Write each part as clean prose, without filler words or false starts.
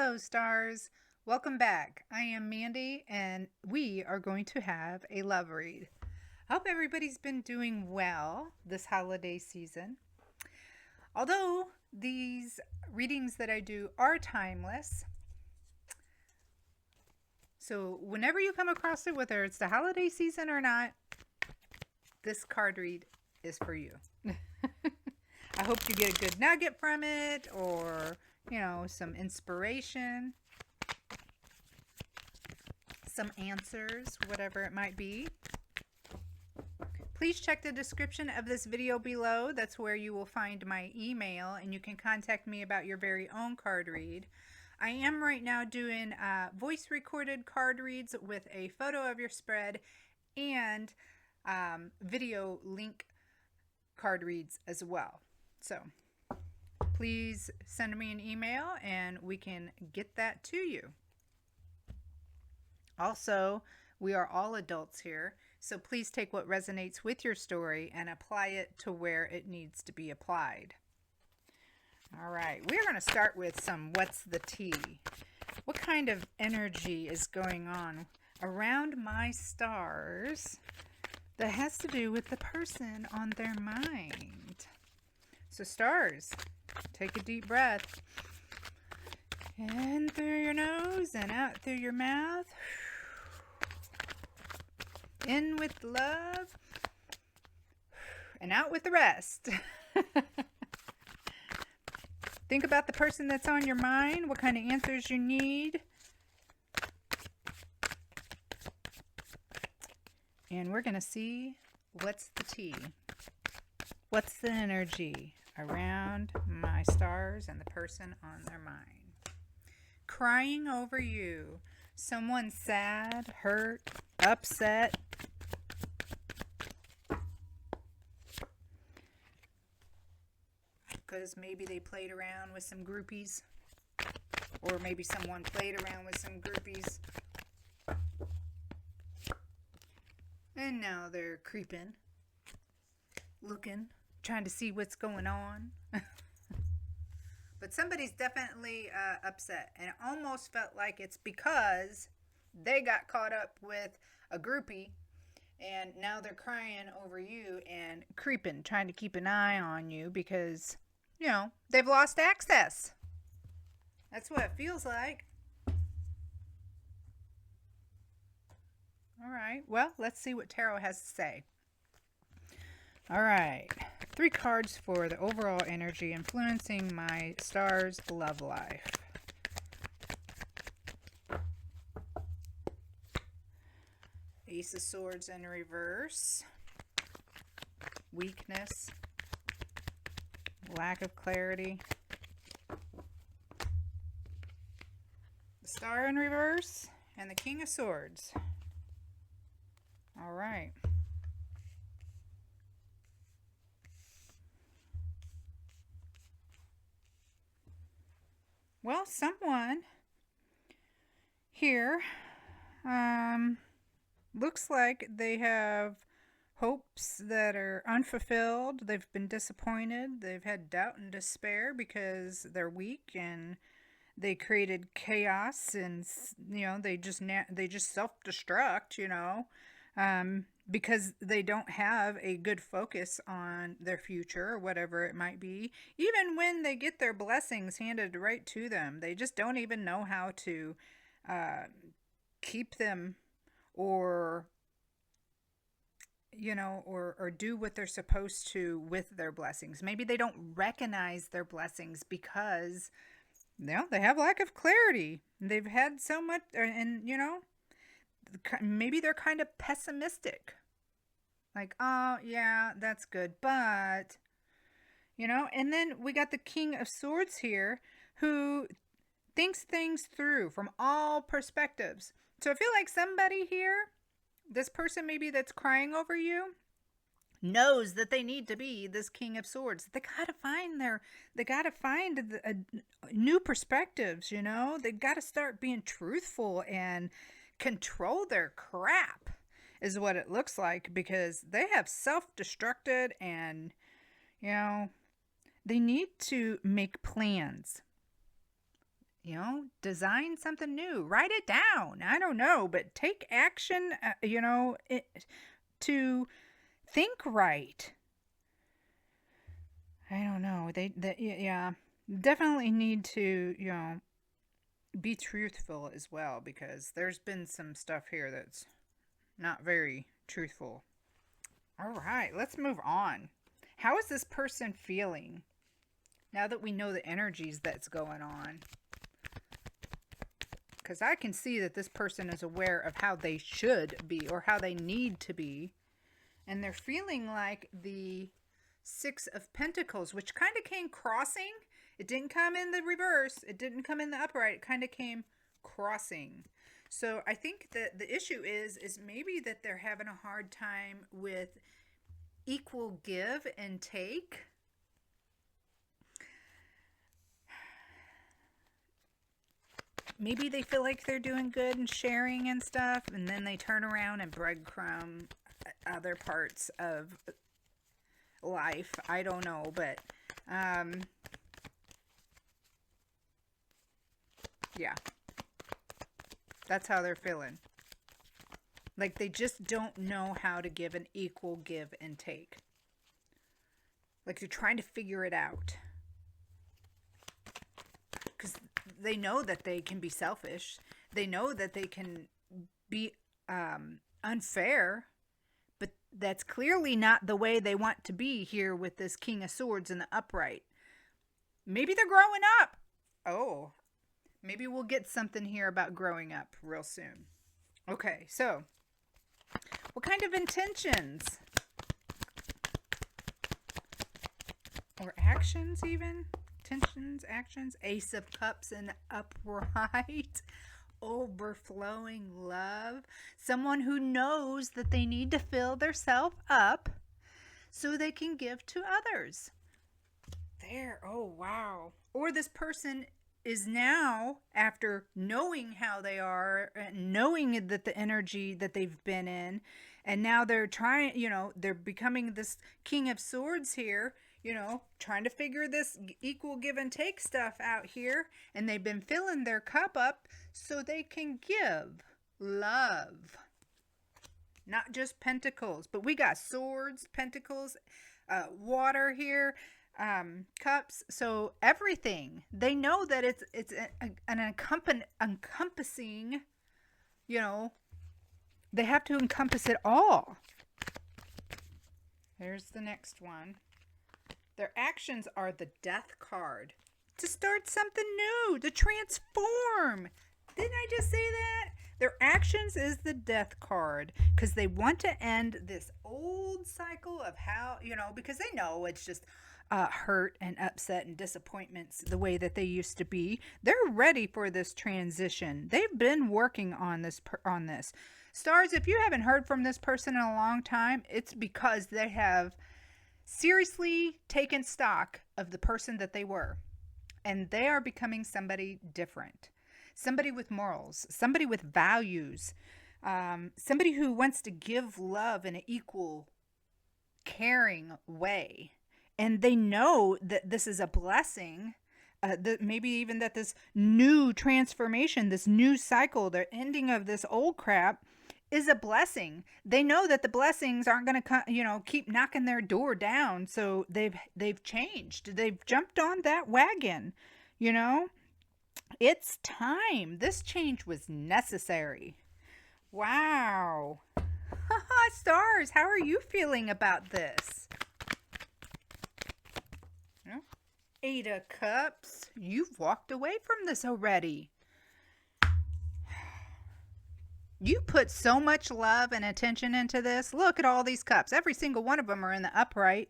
Hello, stars. Welcome back. I am Mandy, and we are going to have a love read. I hope everybody's been doing well this holiday season. Although these readings that I do are timeless, so whenever you come across it, whether it's the holiday season or not, this card read is for you. I hope you get a good nugget from it, or some inspiration, some answers, whatever it might be. Please check the description of this video below. That's where you will find my email, and you can contact me about your very own card read. I am right now doing voice recorded card reads with a photo of your spread and video link card reads as well. So please send me an email and we can get that to you. Also, we are all adults here, so please take what resonates with your story and apply it to where it needs to be applied. All right, we're going to start with some what's the tea? What kind of energy is going on around my stars that has to do with the person on their mind? So stars, take a deep breath. In through your nose and out through your mouth. In with love and out with the rest. Think about the person that's on your mind, what kind of answers you need. And we're going to see what's the tea. What's the energy around my stars and the person on their mind? Crying over you. Someone sad, hurt, upset. Because maybe they played around with some groupies. Or maybe someone played around with some groupies. And now they're creeping, looking, trying to see what's going on. But somebody's definitely upset. And it almost felt like it's because they got caught up with a groupie. And now they're crying over you and creeping, trying to keep an eye on you because, they've lost access. That's what it feels like. All right. Well, let's see what Tarot has to say. All right. 3 cards for the overall energy influencing my star's love life. Ace of Swords in reverse. Weakness. Lack of clarity. The Star in reverse and the King of Swords. All right. Well, someone here looks like they have hopes that are unfulfilled. They've been disappointed. They've had doubt and despair because they're weak and they created chaos, and they just self-destruct, because they don't have a good focus on their future or whatever it might be. Even when they get their blessings handed right to them, they just don't even know how to keep them or or do what they're supposed to with their blessings. Maybe they don't recognize their blessings because they have lack of clarity. They've had so much, and maybe they're kind of pessimistic. Like, oh, yeah, that's good. But, and then we got the King of Swords here who thinks things through from all perspectives. So I feel like somebody here, this person maybe that's crying over you, knows that they need to be this King of Swords. They gotta find new perspectives. They gotta start being truthful and control their crap, is what it looks like, because they have self-destructed and they need to make plans. design something new, write it down. I don't know, but take action, to think right. I don't know. Yeah, definitely need to, be truthful as well, because there's been some stuff here that's not very truthful. All right, let's move on. How is this person feeling now that we know the energies that's going on? Because I can see that this person is aware of how they should be or how they need to be. And they're feeling like the Six of Pentacles, which kind of came crossing. It didn't come in the reverse. It didn't come in the upright. It kind of came crossing. So I think that the issue is maybe that they're having a hard time with equal give and take. Maybe they feel like they're doing good and sharing and stuff, and then they turn around and breadcrumb other parts of life. I don't know, but yeah, that's how they're feeling. Like they just don't know how to give an equal give and take. Like they're trying to figure it out. Because they know that they can be selfish. They know that they can be unfair. But that's clearly not the way they want to be here with this King of Swords in the upright. Maybe they're growing up. Oh, maybe we'll get something here about growing up real soon. Okay, so what kind of intentions? Or actions even? Intentions, actions. Ace of Cups in the upright. Overflowing love. Someone who knows that they need to fill themselves up so they can give to others. There. Oh, wow. Or this person is now, after knowing how they are, knowing that the energy that they've been in, and now they're trying, they're becoming this King of Swords here, trying to figure this equal give and take stuff out here. And they've been filling their cup up so they can give love. Not just pentacles, but we got swords, pentacles, water here, cups. So everything. They know that it's an encompassing, they have to encompass it all. There's the next one. Their actions are the Death card. To start something new, to transform. Didn't I just say that? Their actions is the Death card because they want to end this old cycle of how, because they know it's just hurt and upset and disappointments the way that they used to be. They're ready for this transition. They've been working on this. Stars, if you haven't heard from this person in a long time, it's because they have seriously taken stock of the person that they were. And they are becoming somebody different. Somebody with morals. Somebody with values. Somebody who wants to give love in an equal, caring way. And they know that this is a blessing. That maybe even that this new transformation, this new cycle, the ending of this old crap is a blessing. They know that the blessings aren't going to keep knocking their door down. So they've changed. They've jumped on that wagon. It's time. This change was necessary. Wow. Stars, how are you feeling about this? Eight of Cups. You've walked away from this already. You put so much love and attention into this. Look at all these cups. Every single one of them are in the upright.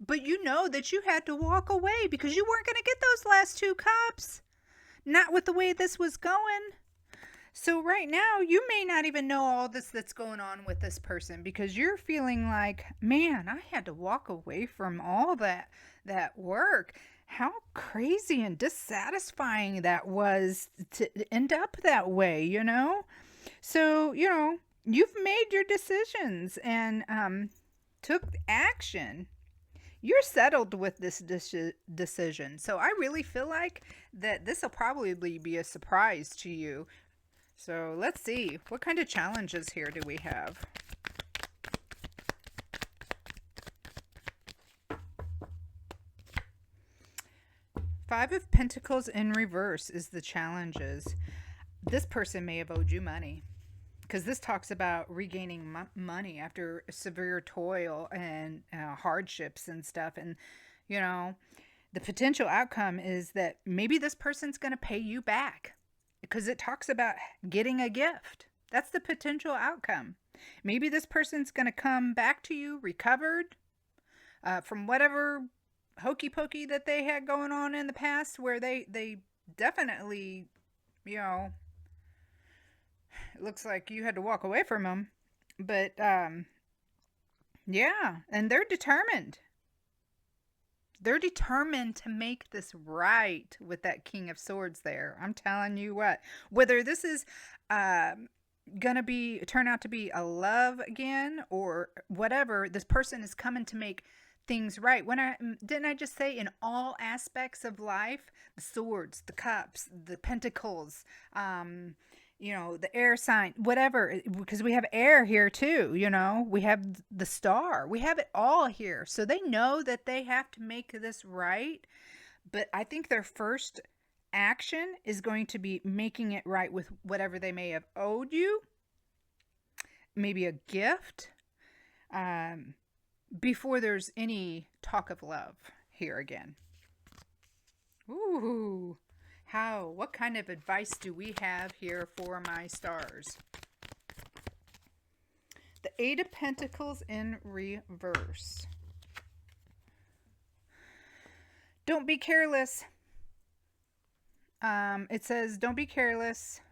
But you know that you had to walk away because you weren't going to get those last two cups. Not with the way this was going. So right now, you may not even know all this that's going on with this person because you're feeling like, man, I had to walk away from all that work. How crazy and dissatisfying that was to end up that way, So, you've made your decisions and took action. You're settled with this decision. So I really feel like that this will probably be a surprise to you. So let's see. What kind of challenges here do we have? Five of Pentacles in reverse is the challenges. This person may have owed you money, because this talks about regaining money after severe toil and hardships and stuff. And, you know, the potential outcome is that maybe this person's going to pay you back, because it talks about getting a gift. That's the potential outcome. Maybe this person's going to come back to you recovered from whatever hokey pokey that they had going on in the past, where they definitely, you know, it looks like you had to walk away from them. But yeah, and they're determined. They're determined to make this right with that King of Swords there. I'm telling you what. Whether this is gonna be turn out to be a love again or whatever, this person is coming to make things right. When I didn't I just say in all aspects of life, the swords, the cups, the pentacles, the air sign, whatever, because we have air here too, we have the star, we have it all here. So they know that they have to make this right. But I think their first action is going to be making it right with whatever they may have owed you, maybe a gift, before there's any talk of love here again. Ooh. What kind of advice do we have here for my stars? The Eight of Pentacles in reverse. Don't be careless. It says, don't be careless.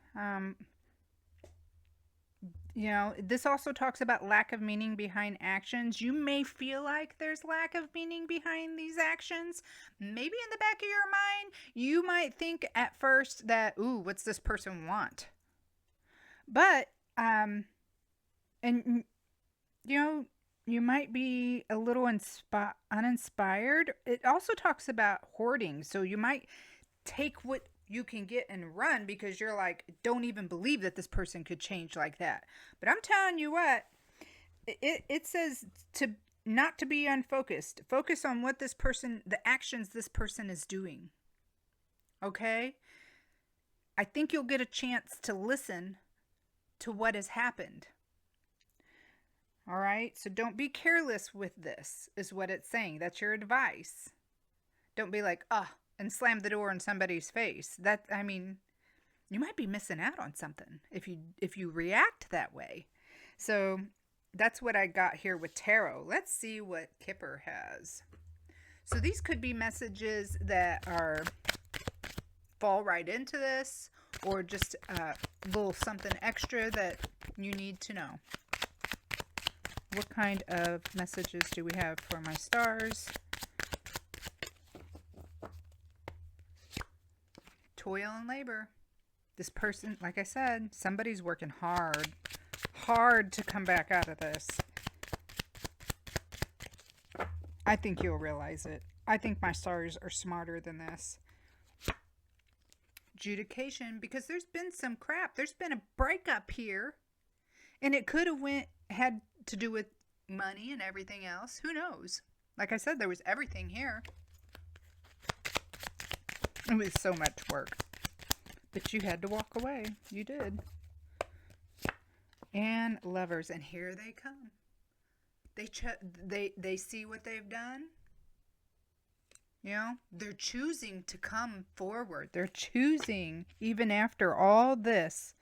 This also talks about lack of meaning behind actions. You may feel like there's lack of meaning behind these actions. Maybe in the back of your mind, you might think at first that, ooh, what's this person want? But, you might be a little uninspired. It also talks about hoarding. So you might take what you can get and run because you're like, don't even believe that this person could change like that. But I'm telling you what, it says to not to be unfocused. Focus on what this person, the actions this person is doing. Okay? I think you'll get a chance to listen to what has happened. All right? So don't be careless with this, is what it's saying. That's your advice. Don't be like, and slam the door in somebody's face. You might be missing out on something if you react that way. So that's what I got here with tarot. Let's see what Kipper has. So these could be messages that fall right into this, or just a little something extra that you need to know. What kind of messages do we have for my stars? Toil and labor. This person, like I said, somebody's working hard to come back out of this. I think you'll realize it. I think my stars are smarter than this. Adjudication, because there's been some crap. There's been a breakup here, and it could have had to do with money and everything else. Who knows? Like I said, there was everything here. It was so much work. But you had to walk away. You did. And Lovers. And here they come. They see what they've done. They're choosing to come forward. They're choosing, even after all this,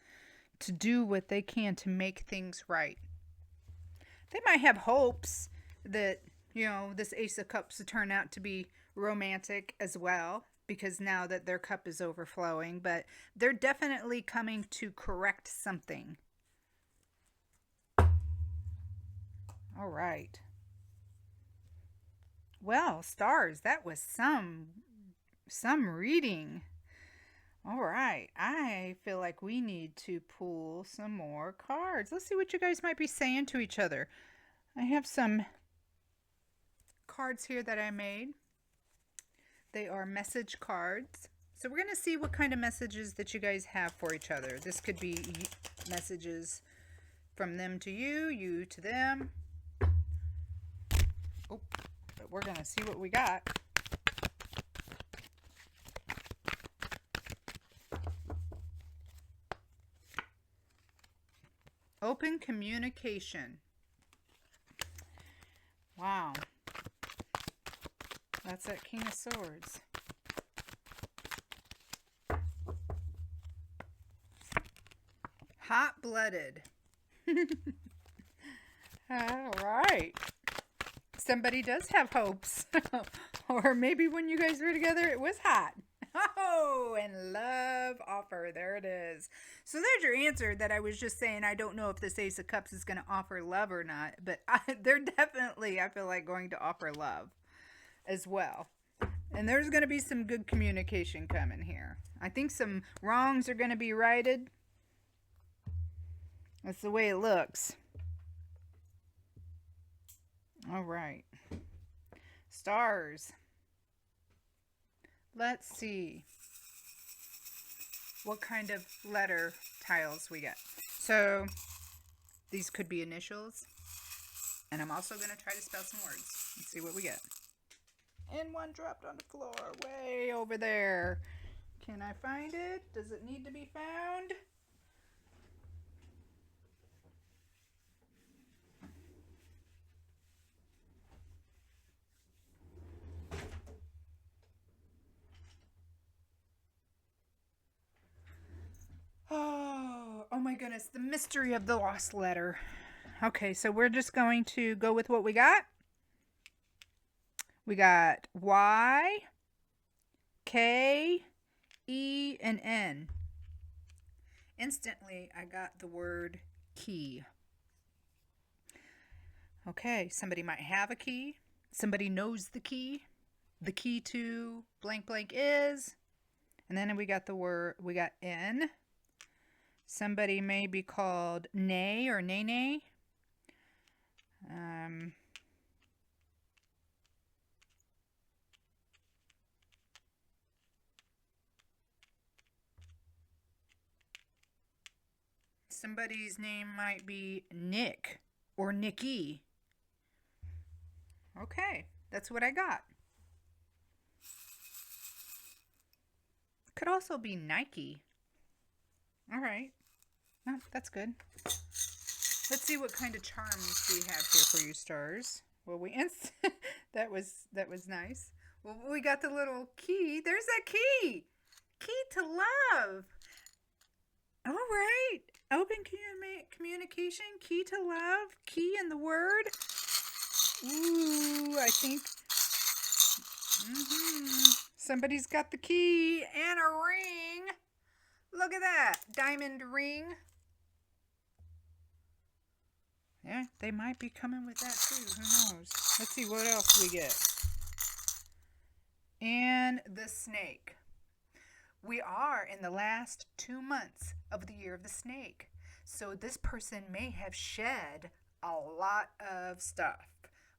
to do what they can to make things right. They might have hopes that, this Ace of Cups will turn out to be romantic as well, because now that their cup is overflowing, but they're definitely coming to correct something. All right. Well, stars, that was some reading. All right. I feel like we need to pull some more cards. Let's see what you guys might be saying to each other. I have some cards here that I made. They are message cards. So we're going to see what kind of messages that you guys have for each other. This could be messages from them to you, you to them. Oh, but we're going to see what we got. Open communication. Wow. That's that King of Swords. Hot-blooded. All right. Somebody does have hopes. Or maybe when you guys were together, it was hot. Oh, and love offer. There it is. So there's your answer that I was just saying. I don't know if this Ace of Cups is going to offer love or not, but they're definitely, I feel like, going to offer love as well. And there's going to be some good communication coming here. I think some wrongs are going to be righted. That's the way it looks. All right. Stars. Let's see what kind of letter tiles we get. So these could be initials. And I'm also going to try to spell some words. Let's see what we get. And one dropped on the floor way over there. Can I find it? Does it need to be found? Oh my goodness, the mystery of the lost letter. Okay, so we're just going to go with what we got. We got Y, K, E, and N. Instantly, I got the word key. Okay, somebody might have a key. Somebody knows the key. The key to blank blank is. And then we got the word, we got N. Somebody may be called Nay or Nay. Somebody's name might be Nick or Nikki. Okay, that's what I got. Could also be Nike. All right. Oh, that's good. Let's see what kind of charms we have here for you, stars. Well, that was nice. Well, we got the little key. There's that key. Key to love. All right. Open communication. Key to love. Key in the word. Ooh, I think somebody's got the key and a ring. Look at that. Diamond ring. Yeah, they might be coming with that too. Who knows? Let's see what else we get. And the snake. We are in the last 2 months of the year of the snake. So this person may have shed a lot of stuff.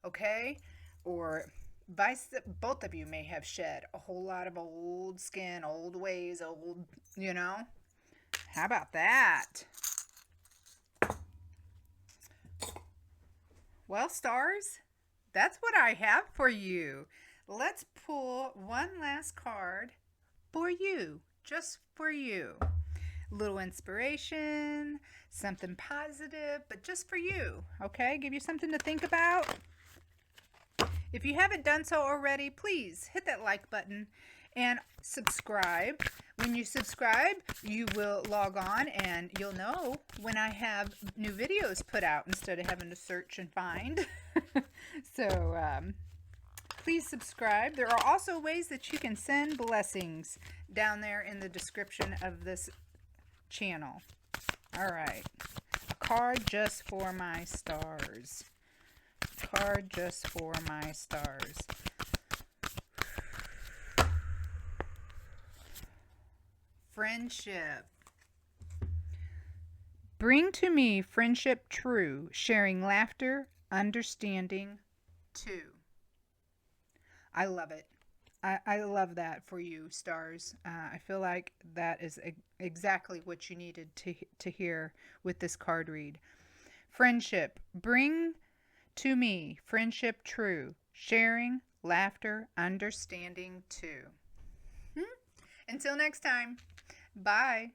Okay? Or both of you may have shed a whole lot of old skin, old ways, old, How about that? Well, stars, that's what I have for you. Let's pull one last card for you, just for you. A little inspiration, something positive, but just for you, okay? Give you something to think about. If you haven't done so already, please hit that like button and subscribe. When you subscribe, you will log on and you'll know when I have new videos put out instead of having to search and find. So please subscribe. There are also ways that you can send blessings down there in the description of this channel. All right. A card just for my stars. Card just for my stars. Friendship. Bring to me friendship true, sharing laughter, understanding too. I love it. I love that for you, stars. I feel like that is exactly what you needed to hear with this card read. Friendship. Bring to me friendship true. Sharing, laughter, understanding too. Until next time. Bye.